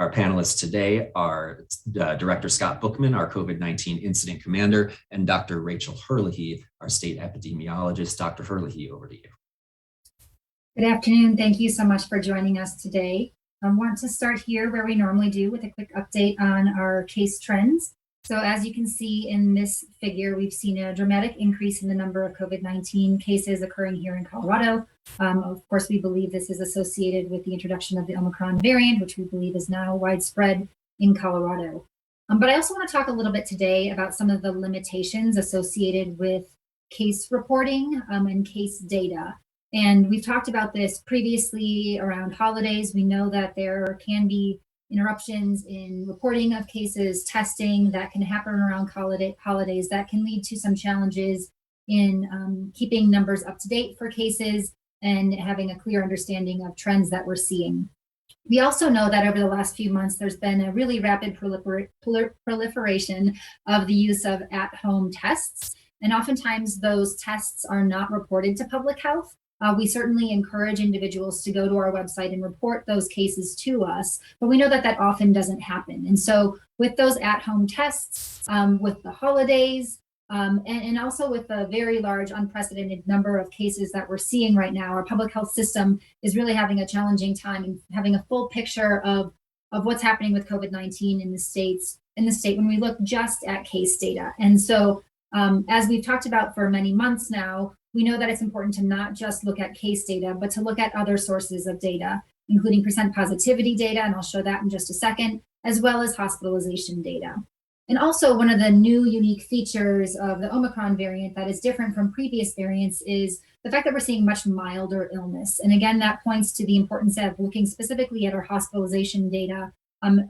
Our panelists today are Director Scott Bookman, our COVID-19 Incident Commander, and Dr. Rachel Herlihy, our State Epidemiologist. Dr. Herlihy, over to you. Good afternoon. Thank you so much for joining us today. I want to start here where we normally do with a quick update on our case trends. So as you can see in this figure, we've seen a dramatic increase in the number of COVID-19 cases occurring here in Colorado. Of course, we believe this is associated with the introduction of the Omicron variant, which we believe is now widespread in Colorado. But I also want to talk a little bit today about some of the limitations associated with case reporting and case data. And we've talked about this previously around holidays. We know that there can be interruptions in reporting of cases, testing that can happen around holidays that can lead to some challenges in keeping numbers up to date for cases and having a clear understanding of trends that we're seeing. We also know that over the last few months, there's been a really rapid proliferation of the use of at-home tests. And oftentimes those tests are not reported to public health. We certainly encourage individuals to go to our website and report those cases to us, but we know that that often doesn't happen. And so with those at-home tests, with the holidays, and also with the very large unprecedented number of cases that we're seeing right now, our public health system is really having a challenging time in having a full picture of what's happening with COVID-19 in the state when we look just at case data. And so as we've talked about for many months now, we know that it's important to not just look at case data, but to look at other sources of data, including percent positivity data, and I'll show that in just a second, as well as hospitalization data. And also one of the new unique features of the Omicron variant that is different from previous variants is the fact that we're seeing much milder illness. And again, that points to the importance of looking specifically at our hospitalization data,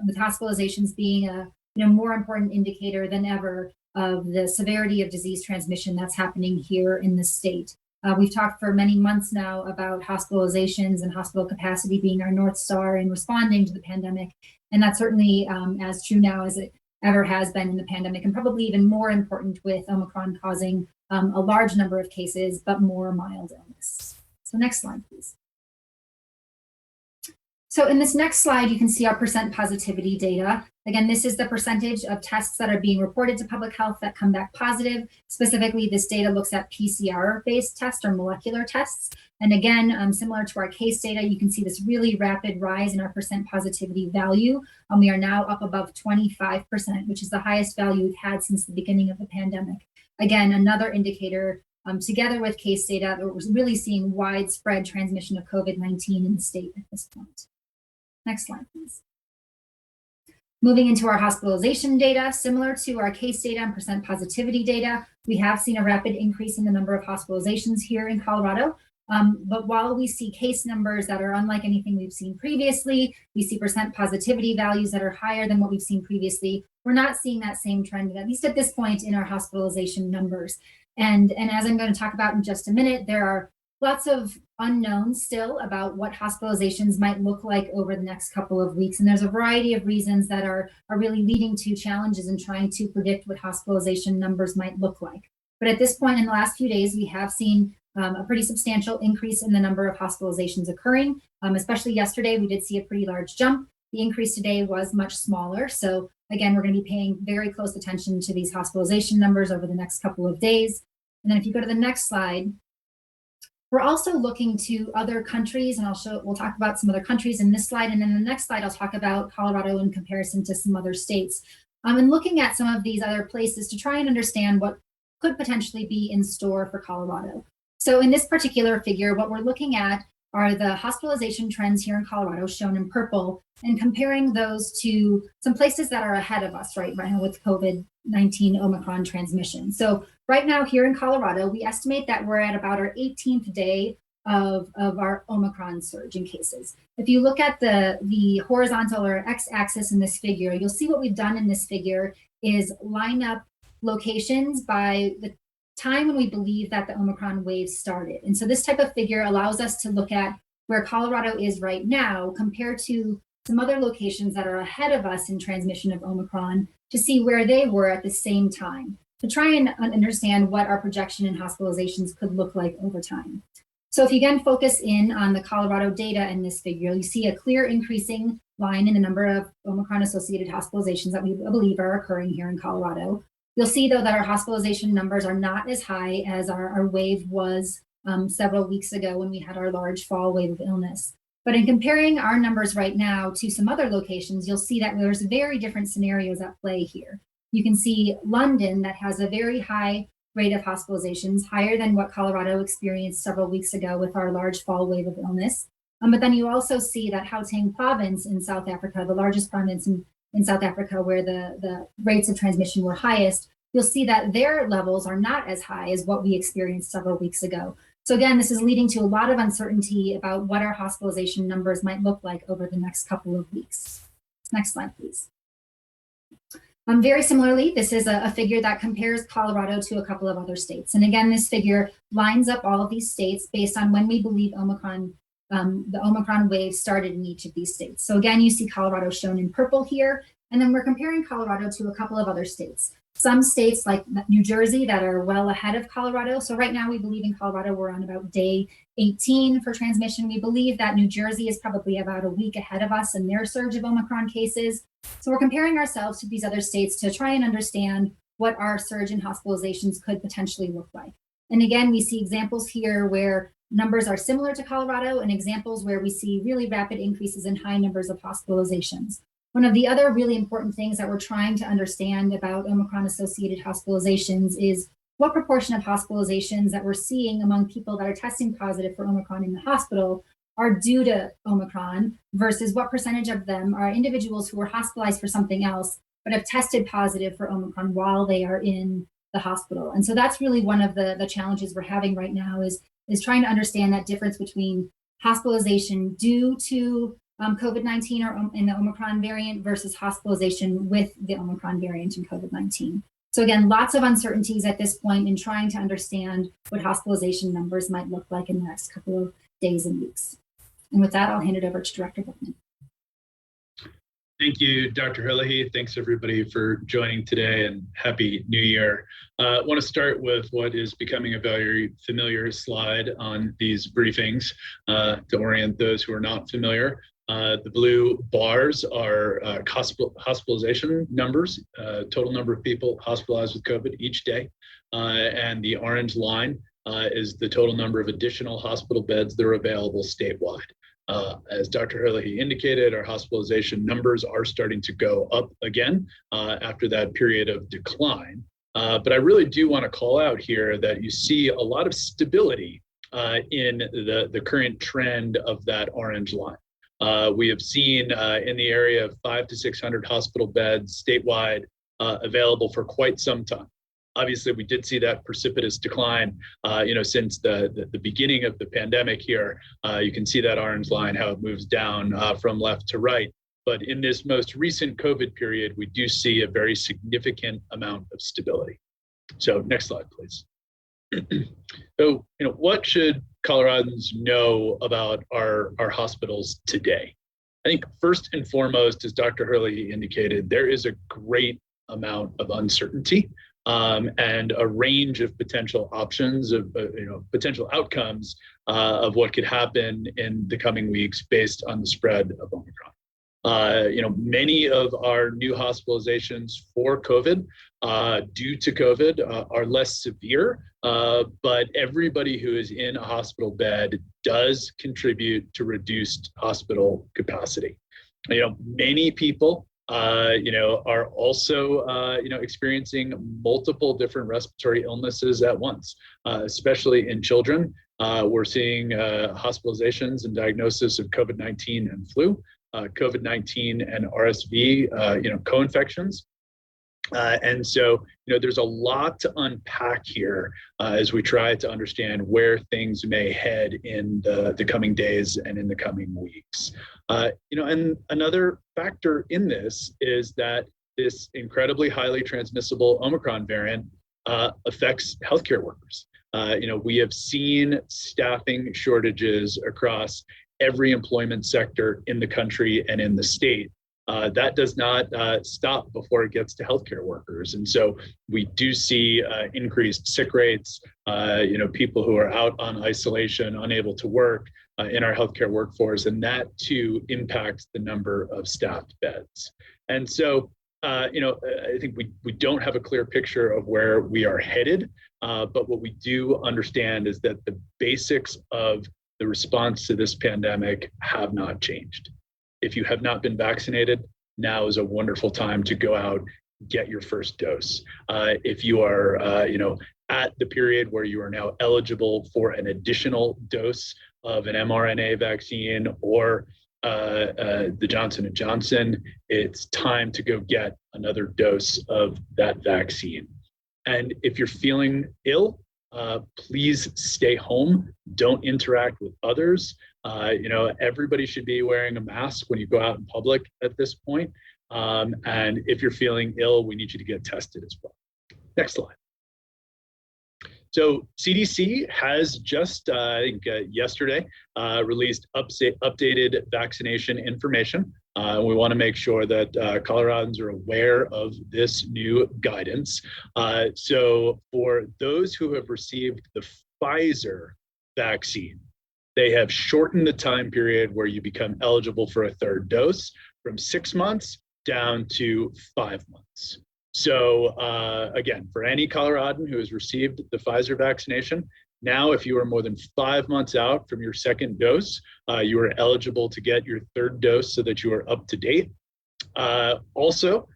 with hospitalizations being a more important indicator than ever of the severity of disease transmission that's happening here in the state. We've talked for many months now about hospitalizations and hospital capacity being our North Star in responding to the pandemic. And that's certainly as true now as it ever has been in the pandemic, and probably even more important with Omicron causing a large number of cases, but more mild illness. So next slide, please. So in this next slide, you can see our percent positivity data. Again, this is the percentage of tests that are being reported to public health that come back positive. Specifically, this data looks at PCR-based tests or molecular tests. And again, similar to our case data, you can see this really rapid rise in our percent positivity value. We are now up above 25%, which is the highest value we've had since the beginning of the pandemic. Again, another indicator, together with case data, that we're really seeing widespread transmission of COVID-19 in the state at this point. Next slide, please. Moving into our hospitalization data, similar to our case data and percent positivity data, we have seen a rapid increase in the number of hospitalizations here in Colorado. But while we see case numbers that are unlike anything we've seen previously, we see percent positivity values that are higher than what we've seen previously. We're not seeing that same trend, at least at this point, in our hospitalization numbers. And as I'm going to talk about in just a minute, there are lots of unknowns still about what hospitalizations might look like over the next couple of weeks. And there's a variety of reasons that are really leading to challenges in trying to predict what hospitalization numbers might look like. But at this point in the last few days, we have seen a pretty substantial increase in the number of hospitalizations occurring. Especially yesterday, we did see a pretty large jump. The increase today was much smaller. So again, we're going to be paying very close attention to these hospitalization numbers over the next couple of days. And then if you go to the next slide, we're also looking to other countries, and we'll talk about some other countries in this slide. And then the next slide, I'll talk about Colorado in comparison to some other states. And looking at some of these other places to try and understand what could potentially be in store for Colorado. So in this particular figure, what we're looking at are the hospitalization trends here in Colorado, shown in purple, and comparing those to some places that are ahead of us right now with COVID-19 Omicron transmission. So right now here in Colorado, we estimate that we're at about our 18th day of our Omicron surge in cases. If you look at the horizontal or x-axis in this figure, you'll see what we've done in this figure is line up locations by the time when we believe that the Omicron wave started. And so this type of figure allows us to look at where Colorado is right now compared to some other locations that are ahead of us in transmission of Omicron to see where they were at the same time, to try and understand what our projection in hospitalizations could look like over time. So if you again focus in on the Colorado data in this figure, you see a clear increasing line in the number of Omicron-associated hospitalizations that we believe are occurring here in Colorado. You'll see, though, that our hospitalization numbers are not as high as our wave was several weeks ago when we had our large fall wave of illness. But in comparing our numbers right now to some other locations, you'll see that there's very different scenarios at play here. You can see London, that has a very high rate of hospitalizations, higher than what Colorado experienced several weeks ago with our large fall wave of illness. But then you also see that Gauteng province in South Africa, the largest province in South Africa where the rates of transmission were highest, you'll see that their levels are not as high as what we experienced several weeks ago. So again, this is leading to a lot of uncertainty about what our hospitalization numbers might look like over the next couple of weeks. Next slide, please. Very similarly, this is a figure that compares Colorado to a couple of other states. And again, this figure lines up all of these states based on when we believe the Omicron wave started in each of these states. So again, you see Colorado shown in purple here, and then we're comparing Colorado to a couple of other states. Some states like New Jersey that are well ahead of Colorado. So right now we believe in Colorado we're on about day 18 for transmission. We believe that New Jersey is probably about a week ahead of us in their surge of Omicron cases. So we're comparing ourselves to these other states to try and understand what our surge in hospitalizations could potentially look like. And again, we see examples here where numbers are similar to Colorado and examples where we see really rapid increases in high numbers of hospitalizations. One of the other really important things that we're trying to understand about Omicron-associated hospitalizations is what proportion of hospitalizations that we're seeing among people that are testing positive for Omicron in the hospital are due to Omicron versus what percentage of them are individuals who were hospitalized for something else but have tested positive for Omicron while they are in the hospital. And so that's really one of the challenges we're having right now is trying to understand that difference between hospitalization due to COVID-19 or in the Omicron variant versus hospitalization with the Omicron variant in COVID-19. So again, lots of uncertainties at this point in trying to understand what hospitalization numbers might look like in the next couple of days and weeks. And with that, I'll hand it over to Director Bookman. Thank you, Dr. Herlihy. Thanks everybody for joining today and Happy New Year. I want to start with what is becoming a very familiar slide on these briefings to orient those who are not familiar. The blue bars are hospitalization numbers, total number of people hospitalized with COVID each day. And the orange line is the total number of additional hospital beds that are available statewide. As Dr. Herlihy indicated, our hospitalization numbers are starting to go up again after that period of decline. But I really do want to call out here that you see a lot of stability in the current trend of that orange line. We have seen in the area of 500 to 600 hospital beds statewide available for quite some time. Obviously, we did see that precipitous decline, since the beginning of the pandemic here. You can see that orange line, how it moves down from left to right. But in this most recent COVID period, we do see a very significant amount of stability. So next slide, please. So, what should Coloradans know about our hospitals today? I think first and foremost, as Dr. Herlihy indicated, there is a great amount of uncertainty and a range of potential options of potential outcomes of what could happen in the coming weeks based on the spread of Omicron. Many of our new hospitalizations for COVID due to COVID are less severe, but everybody who is in a hospital bed does contribute to reduced hospital capacity. Many people are also, experiencing multiple different respiratory illnesses at once, especially in children. We're seeing hospitalizations and diagnosis of COVID-19 and flu, COVID-19 and RSV, co-infections. And so, there's a lot to unpack here as we try to understand where things may head in the coming days and in the coming weeks. And another factor in this is that this incredibly highly transmissible Omicron variant affects healthcare workers. We have seen staffing shortages across every employment sector in the country and in the state. That does not stop before it gets to healthcare workers. And so we do see increased sick rates, people who are out on isolation, unable to work, in our healthcare workforce, and that too impacts the number of staffed beds. And so, I think we don't have a clear picture of where we are headed, but what we do understand is that the basics of the response to this pandemic have not changed. If you have not been vaccinated, now is a wonderful time to go out, get your first dose. If you are, at the period where you are now eligible for an additional dose of an mRNA vaccine or the Johnson & Johnson, it's time to go get another dose of that vaccine. And if you're feeling ill, please stay home. Don't interact with others. Everybody should be wearing a mask when you go out in public at this point. And if you're feeling ill, we need you to get tested as well. Next slide. So CDC has just, yesterday, released updated vaccination information. We want to make sure that Coloradans are aware of this new guidance. So for those who have received the Pfizer vaccine, they have shortened the time period where you become eligible for a third dose from 6 months down to 5 months. So again, for any Coloradan who has received the Pfizer vaccination, now if you are more than 5 months out from your second dose, you are eligible to get your third dose so that you are up to date. Also,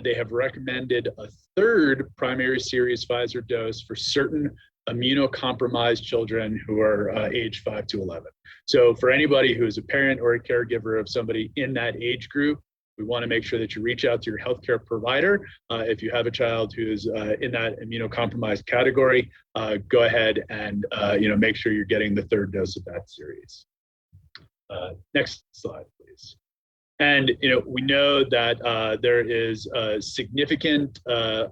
they have recommended a third primary series Pfizer dose for certain immunocompromised children who are age 5 to 11. So for anybody who is a parent or a caregiver of somebody in that age group, we want to make sure that you reach out to your healthcare provider. If you have a child who is in that immunocompromised category, go ahead and make sure you're getting the third dose of that series. Next slide, please. And we know that there is a significant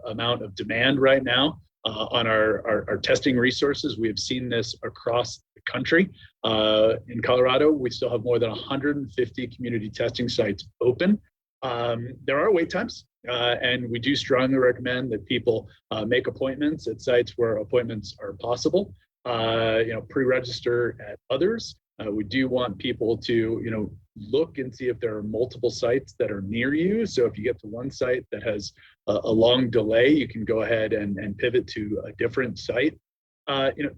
amount of demand right now on our testing resources. We have seen this across the country. In Colorado, we still have more than 150 community testing sites open. There are wait times, and we do strongly recommend that people make appointments at sites where appointments are possible. Pre-register at others. We do want people to, look and see if there are multiple sites that are near you. So if you get to one site that has a long delay, you can go ahead and pivot to a different site.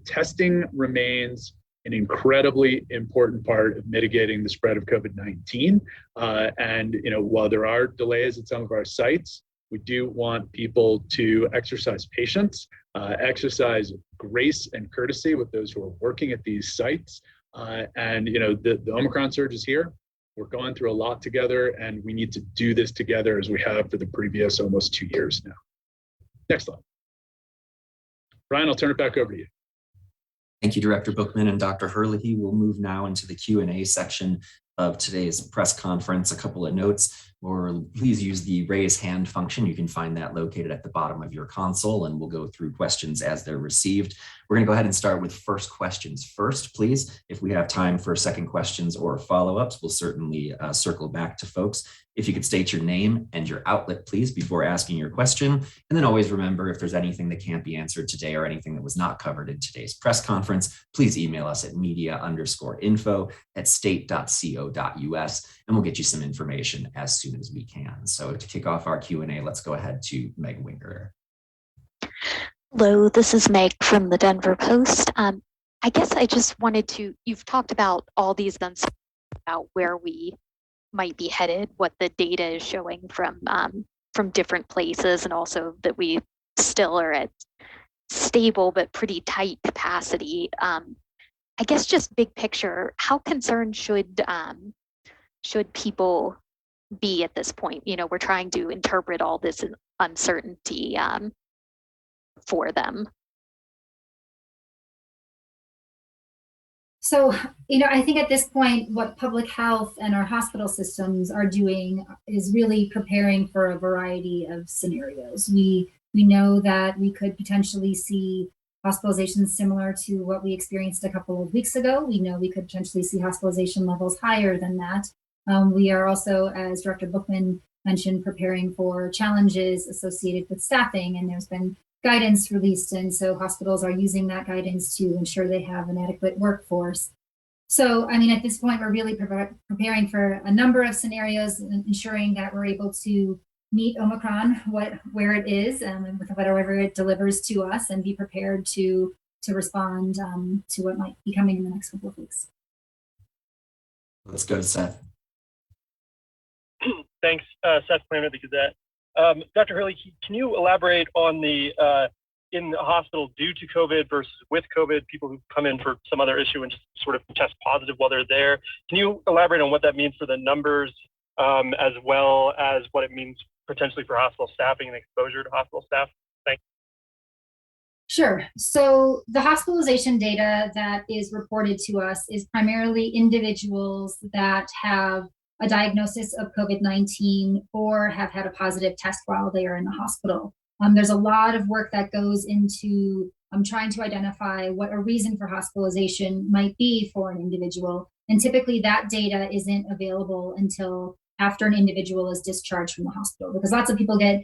Testing remains an incredibly important part of mitigating the spread of COVID-19. And while there are delays at some of our sites, we do want people to exercise patience, exercise grace and courtesy with those who are working at these sites. And the Omicron surge is here. We're going through a lot together, and we need to do this together as we have for the previous almost 2 years now. Next slide. Brian, I'll turn it back over to you. Thank you, Director Bookman and Dr. Herlihy. We'll move now into the Q&A section of today's press conference. A couple of notes, or please use the raise hand function. You can find that located at the bottom of your console, and we'll go through questions as they're received. We're going to go ahead and start with first questions first, please. If we have time for second questions or follow-ups, we'll certainly circle back to folks. If you could state your name and your outlet, please, before asking your question. And then always remember, if there's anything that can't be answered today or anything that was not covered in today's press conference, please email us at media_info@state.co.us, and we'll get you some information as soon as we can. So to kick off our Q&A, let's go ahead to Meg Winger. Hello, this is Meg from the Denver Post. I guess I just wanted to, you've talked about all these uncertainties about where we might be headed, what the data is showing from different places, and also that we still are at stable but pretty tight capacity. I guess just big picture, how concerned should people be at this point? We're trying to interpret all this uncertainty for them. So, I think at this point, what public health and our hospital systems are doing is really preparing for a variety of scenarios. We know that we could potentially see hospitalizations similar to what we experienced a couple of weeks ago. We know we could potentially see hospitalization levels higher than that. We are also, as Director Bookman mentioned, preparing for challenges associated with staffing, and there's been guidance released, and so hospitals are using that guidance to ensure they have an adequate workforce. So, I mean, at this point, we're really preparing for a number of scenarios and ensuring that we're able to meet Omicron, where it is, and with whatever it delivers to us, and be prepared to respond to what might be coming in the next couple of weeks. Let's go to Seth. Thanks, Seth Planner, the Gazette. Dr. Hurley, can you elaborate on the in the hospital due to COVID versus with COVID, people who come in for some other issue and just sort of test positive while they're there? Can you elaborate on what that means for the numbers, as well as what it means potentially for hospital staffing and exposure to hospital staff? Thanks. Sure. So the hospitalization data that is reported to us is primarily individuals that have a diagnosis of COVID-19 or have had a positive test while they are in the hospital. There's a lot of work that goes into trying to identify what a reason for hospitalization might be for an individual. And typically that data isn't available until after an individual is discharged from the hospital, because lots of people get,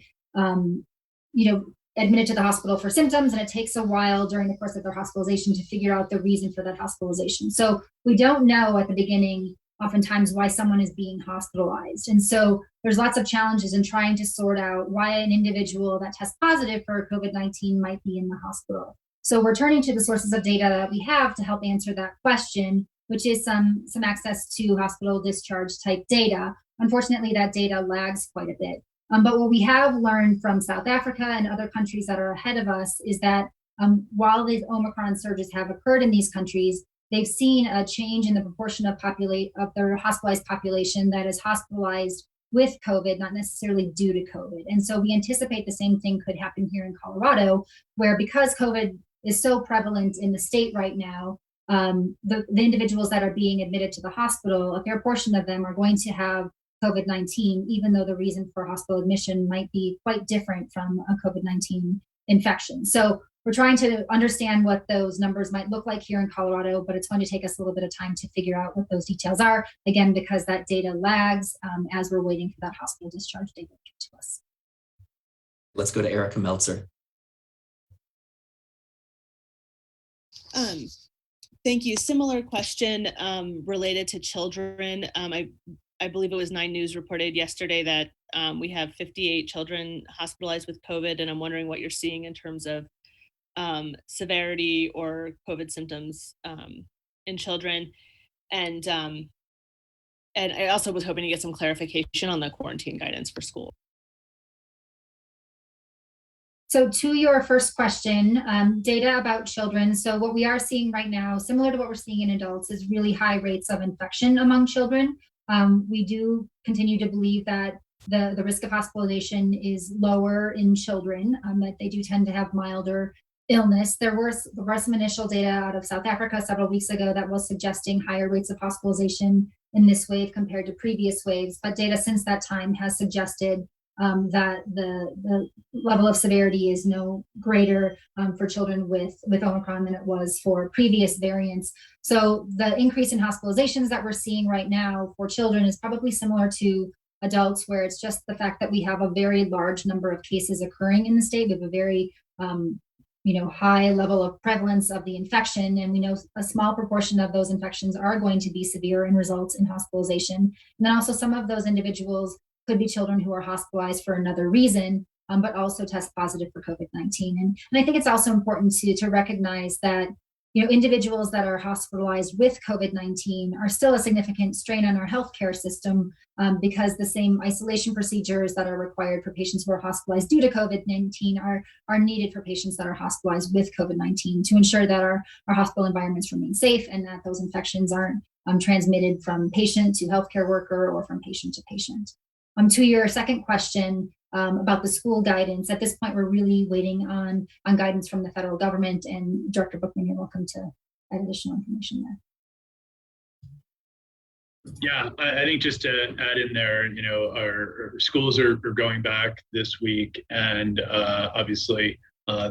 admitted to the hospital for symptoms, and it takes a while during the course of their hospitalization to figure out the reason for that hospitalization. So we don't know at the beginning oftentimes why someone is being hospitalized. And so there's lots of challenges in trying to sort out why an individual that tests positive for COVID-19 might be in the hospital. So we're turning to the sources of data that we have to help answer that question, which is some access to hospital discharge type data. Unfortunately, that data lags quite a bit. But what we have learned from South Africa and other countries that are ahead of us is that while these Omicron surges have occurred in these countries, they've seen a change in the proportion of their hospitalized population that is hospitalized with COVID, not necessarily due to COVID. And so we anticipate the same thing could happen here in Colorado, where because COVID is so prevalent in the state right now, the individuals that are being admitted to the hospital, a fair portion of them are going to have COVID-19, even though the reason for hospital admission might be quite different from a COVID-19 infection. So we're trying to understand what those numbers might look like here in Colorado, but it's going to take us a little bit of time to figure out what those details are, again, because that data lags as we're waiting for that hospital discharge data to get to us. Let's go to Erica Meltzer. Thank you. Similar question related to children. I believe it was 9 News reported yesterday that we have 58 children hospitalized with COVID, and I'm wondering what you're seeing in terms of severity or COVID symptoms in children. And I also was hoping to get some clarification on the quarantine guidance for school. So to your first question, data about children. So what we are seeing right now, similar to what we're seeing in adults, is really high rates of infection among children. We do continue to believe that the risk of hospitalization is lower in children, that they do tend to have milder illness. There were some initial data out of South Africa several weeks ago that was suggesting higher rates of hospitalization in this wave compared to previous waves, but data since that time has suggested that the level of severity is no greater for children with Omicron than it was for previous variants. So the increase in hospitalizations that we're seeing right now for children is probably similar to adults, where it's just the fact that we have a very large number of cases occurring in the state. We have a very high level of prevalence of the infection, and we know a small proportion of those infections are going to be severe and result in hospitalization. And then also some of those individuals could be children who are hospitalized for another reason, but also test positive for COVID-19. And I think it's also important to recognize that individuals that are hospitalized with COVID-19 are still a significant strain on our healthcare system because the same isolation procedures that are required for patients who are hospitalized due to COVID-19 are needed for patients that are hospitalized with COVID-19 to ensure that our hospital environments remain safe and that those infections aren't transmitted from patient to healthcare worker or from patient to patient. To your second question about the school guidance, at this point, we're really waiting on guidance from the federal government, and Director Bookman, you're welcome to add additional information there. Yeah, I think just to add in there, our schools are going back this week, and obviously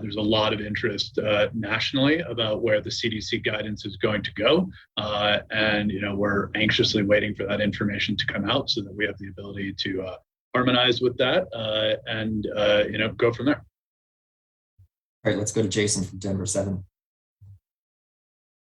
there's a lot of interest nationally about where the CDC guidance is going to go, and we're anxiously waiting for that information to come out so that we have the ability to harmonize with that and go from there. All right, let's go to Jason from Denver 7.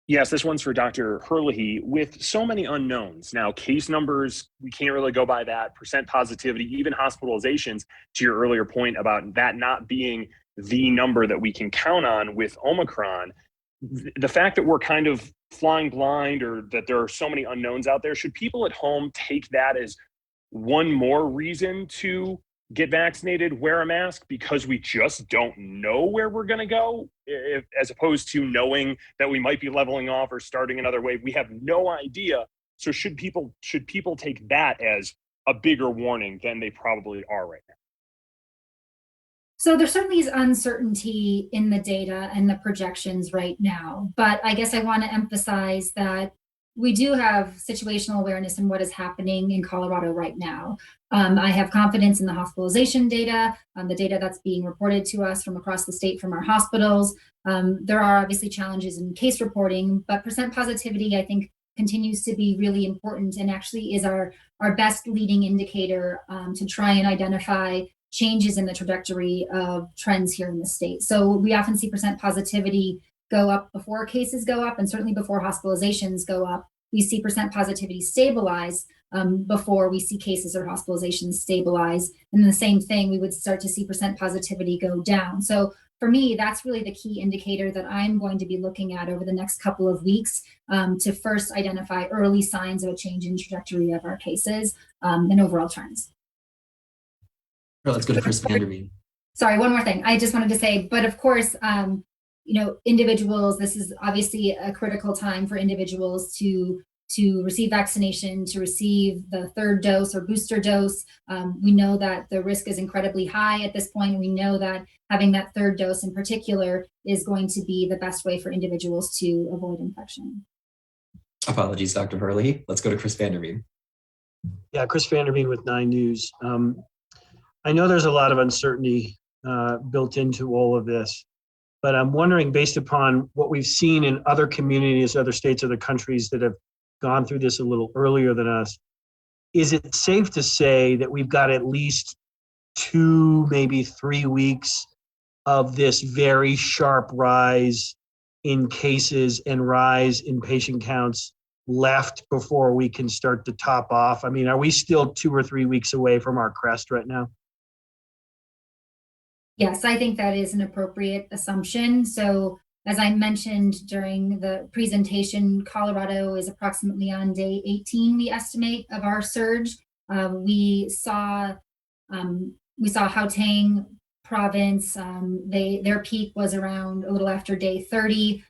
Yes, this one's for Dr. Herlihy. With so many unknowns now, case numbers, we can't really go by that, percent positivity, even hospitalizations, to your earlier point about that not being the number that we can count on with Omicron. The fact that we're kind of flying blind or that there are so many unknowns out there, should people at home take that as one more reason to get vaccinated, wear a mask, because we just don't know where we're going to go, as opposed to knowing that we might be leveling off or starting another wave? We have no idea. So should people take that as a bigger warning than they probably are right now? So there certainly is uncertainty in the data and the projections right now, but I guess I want to emphasize that we do have situational awareness in what is happening in Colorado right now. I have confidence in the hospitalization data, the data that's being reported to us from across the state from our hospitals. There are obviously challenges in case reporting, but percent positivity, I think, continues to be really important and actually is our best leading indicator to try and identify changes in the trajectory of trends here in the state. So we often see percent positivity go up before cases go up, and certainly before hospitalizations go up. We see percent positivity stabilize before we see cases or hospitalizations stabilize. And the same thing, we would start to see percent positivity go down. So for me, that's really the key indicator that I'm going to be looking at over the next couple of weeks to first identify early signs of a change in trajectory of our cases and overall trends. Let's go to Chris Vanderveen. Sorry, one more thing. I just wanted to say, but of course, individuals, this is obviously a critical time for individuals to receive vaccination, to receive the third dose or booster dose. We know that the risk is incredibly high at this point. We know that having that third dose in particular is going to be the best way for individuals to avoid infection. Apologies, Dr. Herlihy. Let's go to Chris Vanderveen. Yeah, Chris Vanderveen with 9 News. I know there's a lot of uncertainty built into all of this, but I'm wondering, based upon what we've seen in other communities, other states, other countries that have gone through this a little earlier than us, is it safe to say that we've got at least 2, maybe 3 weeks of this very sharp rise in cases and rise in patient counts left before we can start to top off? I mean, are we still 2 or 3 weeks away from our crest right now? Yes, I think that is an appropriate assumption. So as I mentioned during the presentation, Colorado is approximately on day 18, we estimate, of our surge. We saw Gauteng province, their peak was around a little after day 30.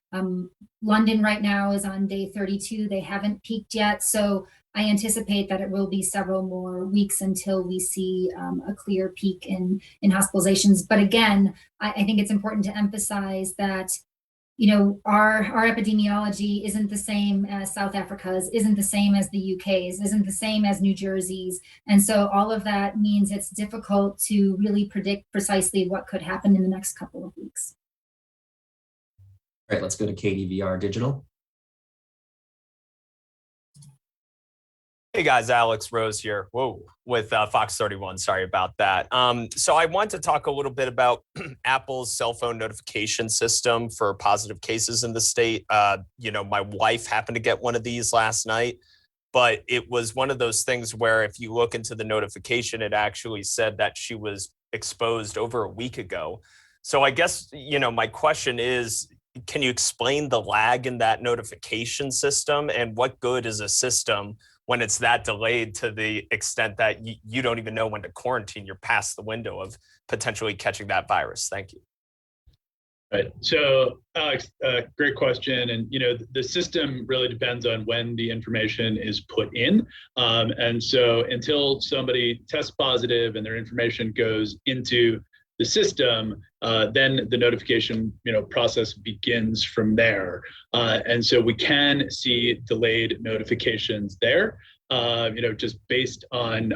London right now is on day 32. They haven't peaked yet. So I anticipate that it will be several more weeks until we see a clear peak in hospitalizations. But again, I think it's important to emphasize that our epidemiology isn't the same as South Africa's, isn't the same as the UK's, isn't the same as New Jersey's. And so all of that means it's difficult to really predict precisely what could happen in the next couple of weeks. All right, let's go to KDVR Digital. Hey guys, Alex Rose here. With Fox 31. Sorry about that. So I want to talk a little bit about Apple's cell phone notification system for positive cases in the state. My wife happened to get one of these last night, but it was one of those things where if you look into the notification, it actually said that she was exposed over a week ago. So I guess, my question is, can you explain the lag in that notification system, and what good is a system when it's that delayed to the extent that you don't even know when to quarantine? You're past the window of potentially catching that virus. Thank you. Right. So, Alex, great question. And, the system really depends on when the information is put in. And so until somebody tests positive and their information goes into the system, then the notification process begins from there. And so we can see delayed notifications there, just based on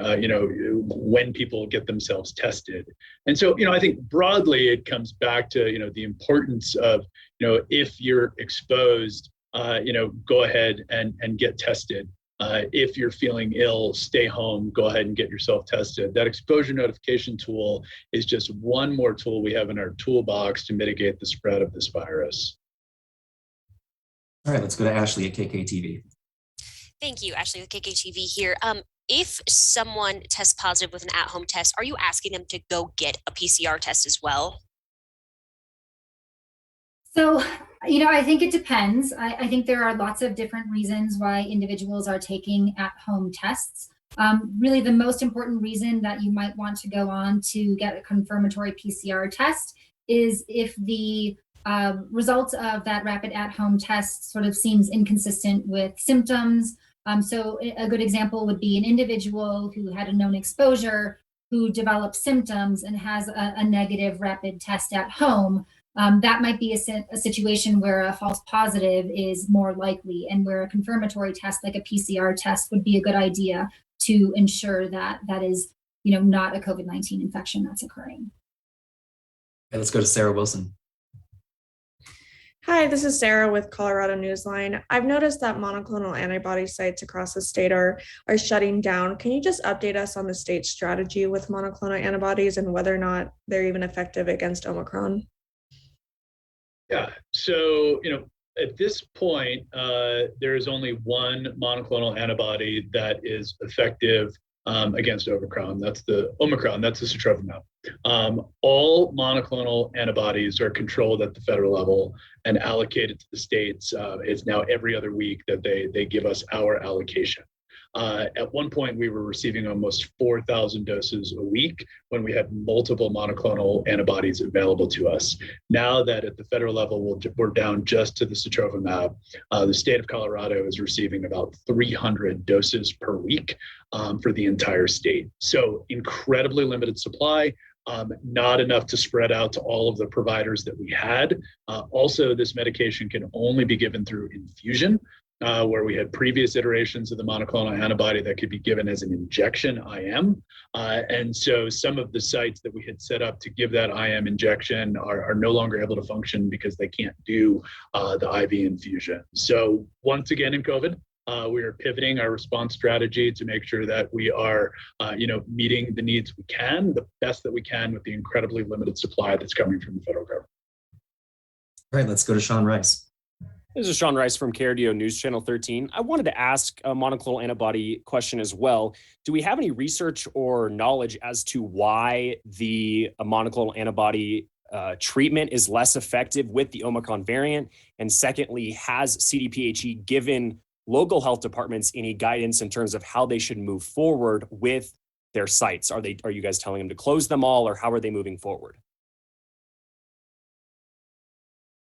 when people get themselves tested. And so I think broadly it comes back to the importance of if you're exposed, go ahead and get tested. If you're feeling ill, stay home, go ahead and get yourself tested. That exposure notification tool is just one more tool we have in our toolbox to mitigate the spread of this virus. All right, let's go to Ashley at KKTV. Thank you, Ashley with KKTV here. If someone tests positive with an at-home test, are you asking them to go get a PCR test as well? So, I think it depends. I think there are lots of different reasons why individuals are taking at-home tests. Really, the most important reason that you might want to go on to get a confirmatory PCR test is if the results of that rapid at-home test sort of seems inconsistent with symptoms. So a good example would be an individual who had a known exposure, who developed symptoms and has a negative rapid test at home. That might be a situation where a false positive is more likely, and where a confirmatory test like a PCR test would be a good idea to ensure that that is, not a COVID-19 infection that's occurring. Okay, let's go to Sarah Wilson. Hi, this is Sarah with Colorado Newsline. I've noticed that monoclonal antibody sites across the state are shutting down. Can you just update us on the state's strategy with monoclonal antibodies and whether or not they're even effective against Omicron? Yeah, so, at this point, there is only one monoclonal antibody that is effective against Omicron. That's the sotrovimab. All monoclonal antibodies are controlled at the federal level and allocated to the states. It's now every other week that they give us our allocation. At one point, we were receiving almost 4,000 doses a week when we had multiple monoclonal antibodies available to us. Now that at the federal level, we're down just to the sotrovimab, the state of Colorado is receiving about 300 doses per week for the entire state. So incredibly limited supply. Not enough to spread out to all of the providers that we had. Also, this medication can only be given through infusion, where we had previous iterations of the monoclonal antibody that could be given as an injection IM. And so some of the sites that we had set up to give that IM injection are no longer able to function because they can't do the IV infusion. So once again in COVID, we are pivoting our response strategy to make sure that we are, meeting the needs we can, the best that we can with the incredibly limited supply that's coming from the federal government. All right, let's go to Sean Rice. This is Sean Rice from KRDO News Channel 13. I wanted to ask a monoclonal antibody question as well. Do we have any research or knowledge as to why the monoclonal antibody treatment is less effective with the Omicron variant? And secondly, has CDPHE given local health departments any guidance in terms of how they should move forward with their sites? Are you guys telling them to close them all, or how are they moving forward?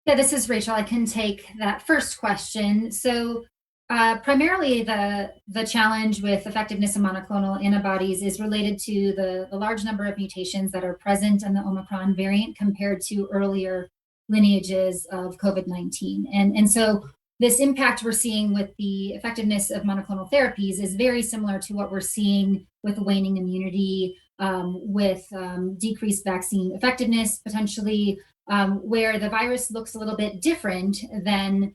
Yeah, this is Rachel. I can take that first question. So primarily the challenge with effectiveness of monoclonal antibodies is related to the large number of mutations that are present in the Omicron variant compared to earlier lineages of COVID-19. And so this impact we're seeing with the effectiveness of monoclonal therapies is very similar to what we're seeing with waning immunity, with decreased vaccine effectiveness, potentially, where the virus looks a little bit different than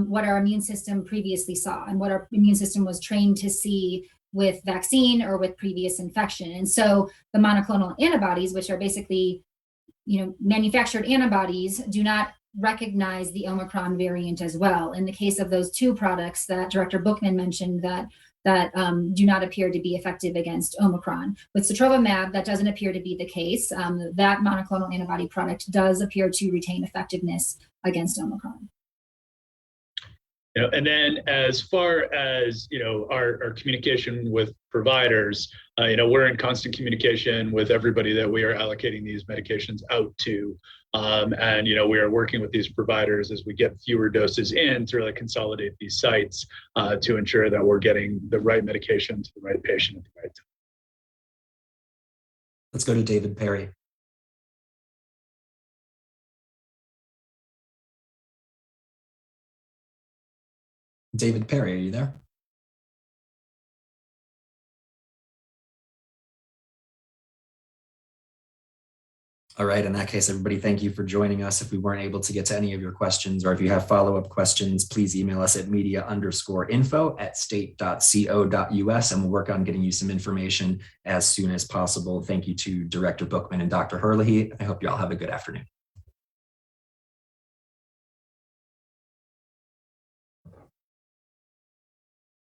what our immune system previously saw and what our immune system was trained to see with vaccine or with previous infection. And so the monoclonal antibodies, which are basically, manufactured antibodies, do not recognize the Omicron variant as well. In the case of those two products that Director Bookman mentioned that do not appear to be effective against Omicron. With sotrovimab, that doesn't appear to be the case. That monoclonal antibody product does appear to retain effectiveness against Omicron. And then as far as, our communication with providers, we're in constant communication with everybody that we are allocating these medications out to. And, we are working with these providers as we get fewer doses in to really consolidate these sites to ensure that we're getting the right medication to the right patient at the right time. Let's go to David Perry. David Perry, are you there? All right, in that case, everybody, thank you for joining us. If we weren't able to get to any of your questions, or if you have follow-up questions, please email us at media_info@state.co.us, and we'll work on getting you some information as soon as possible. Thank you to Director Bookman and Dr. Herlihy. I hope you all have a good afternoon.